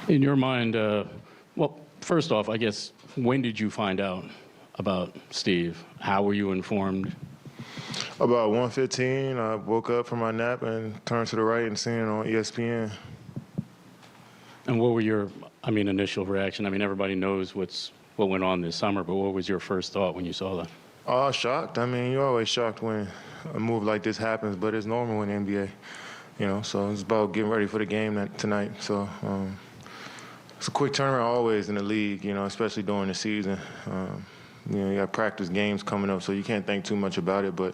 In your mind, well, first off, I guess, when did you find out about Steve? How were you informed? About 1:15, I woke up from my nap and turned to the right and seen it on ESPN. And what were your, initial reaction? Everybody knows what went on this summer, but what was your first thought when you saw that? Oh, shocked. You're always shocked when a move like this happens, but it's normal in the NBA, so it's about getting ready for the game tonight. So it's a quick turnaround always in the league, especially during the season. You got practice games coming up, so you can't think too much about it, but,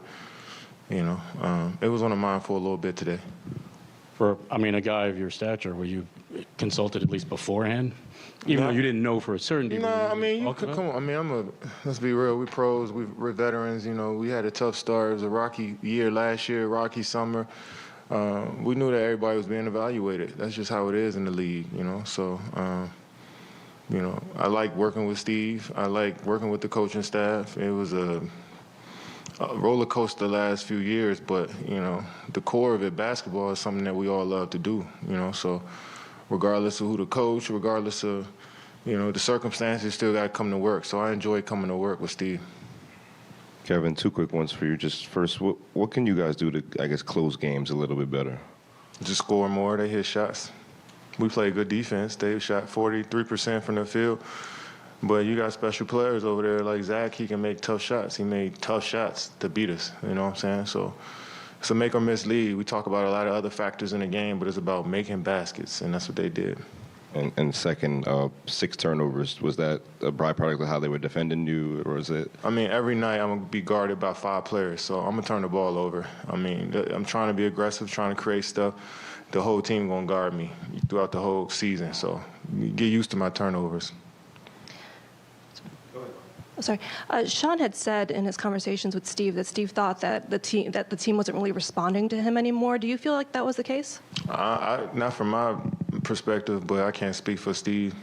it was on the mind for a little bit today. For, a guy of your stature, were you consulted at least beforehand? Even though you didn't know for a certainty? No, you could come on. Let's be real. We pros, we're veterans. We had a tough start. It was a rocky year last year, rocky summer. We knew that everybody was being evaluated. That's just how it is in the league, So, I like working with Steve. I like working with the coaching staff. It was a roller coaster the last few years, but, the core of it, basketball, is something that we all love to do, So regardless of who the coach, regardless of, the circumstances, still got to come to work. So I enjoy coming to work with Steve. Kevin, two quick ones for you. Just first, what can you guys do to, close games a little bit better? Just score more. They hit shots. We play good defense. They shot 43% from the field. But you got special players over there like Zach. He can make tough shots. He made tough shots to beat us. You know what I'm saying? So it's a make or miss lead. We talk about a lot of other factors in the game, but it's about making baskets, and that's what they did. And second, 6 turnovers. Was that a byproduct of how they were defending you, or is it? Every night I'm going to be guarded by 5 players, so I'm going to turn the ball over. I'm trying to be aggressive, trying to create stuff. The whole team going to guard me throughout the whole season, so get used to my turnovers. Sorry, Sean had said in his conversations with Steve that Steve thought that the team wasn't really responding to him anymore. Do you feel like that was the case? Not from my perspective, but I can't speak for Steve.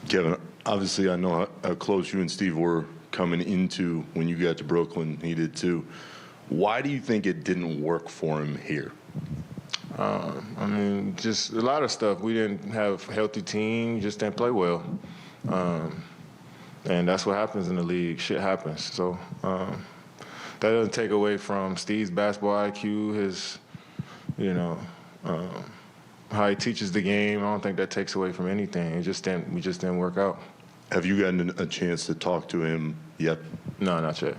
Kevin, obviously I know how close you and Steve were coming into when you got to Brooklyn. He did too. Why do you think it didn't work for him here? Just a lot of stuff. We didn't have a healthy team, just didn't play well. And that's what happens in the league. Shit happens. So that doesn't take away from Steve's basketball IQ, his, how he teaches the game. I don't think that takes away from anything. We just didn't work out. Have you gotten a chance to talk to him yet? No, not yet.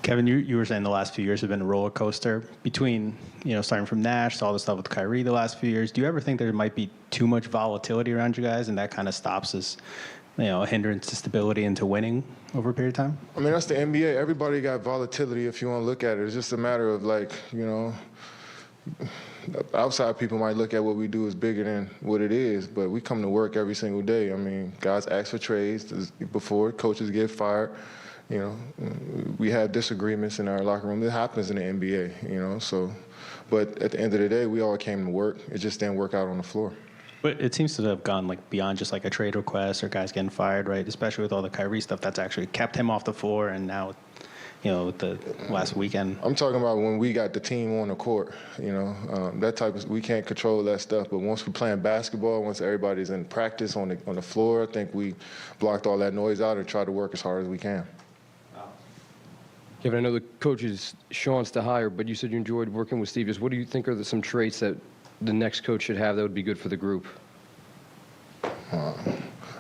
Kevin, you were saying the last few years have been a roller coaster between, starting from Nash to all the stuff with Kyrie the last few years. Do you ever think there might be too much volatility around you guys and that kind of stops us, a hindrance to stability and to winning over a period of time? That's the NBA. Everybody got volatility if you want to look at it. It's just a matter of outside people might look at what we do as bigger than what it is, but we come to work every single day. Guys ask for trades before, coaches get fired. We have disagreements in our locker room. It happens in the NBA, so. But at the end of the day, we all came to work. It just didn't work out on the floor. But it seems to have gone beyond just a trade request or guys getting fired, right? Especially with all the Kyrie stuff that's actually kept him off the floor, and now, with the last weekend. I'm talking about when we got the team on the court. That type of, we can't control that stuff. But once we're playing basketball, once everybody's in practice on the floor, I think we blocked all that noise out and tried to work as hard as we can. Kevin, I know the coach is Sean's to hire, but you said you enjoyed working with Steve. Just what do you think are some traits that the next coach should have that would be good for the group?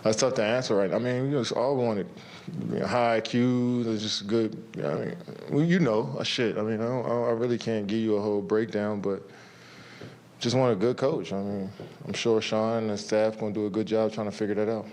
That's tough to answer, right? We just all wanted high IQ, just good. Shit. I really can't give you a whole breakdown, but just want a good coach. I'm sure Sean and the staff going to do a good job trying to figure that out.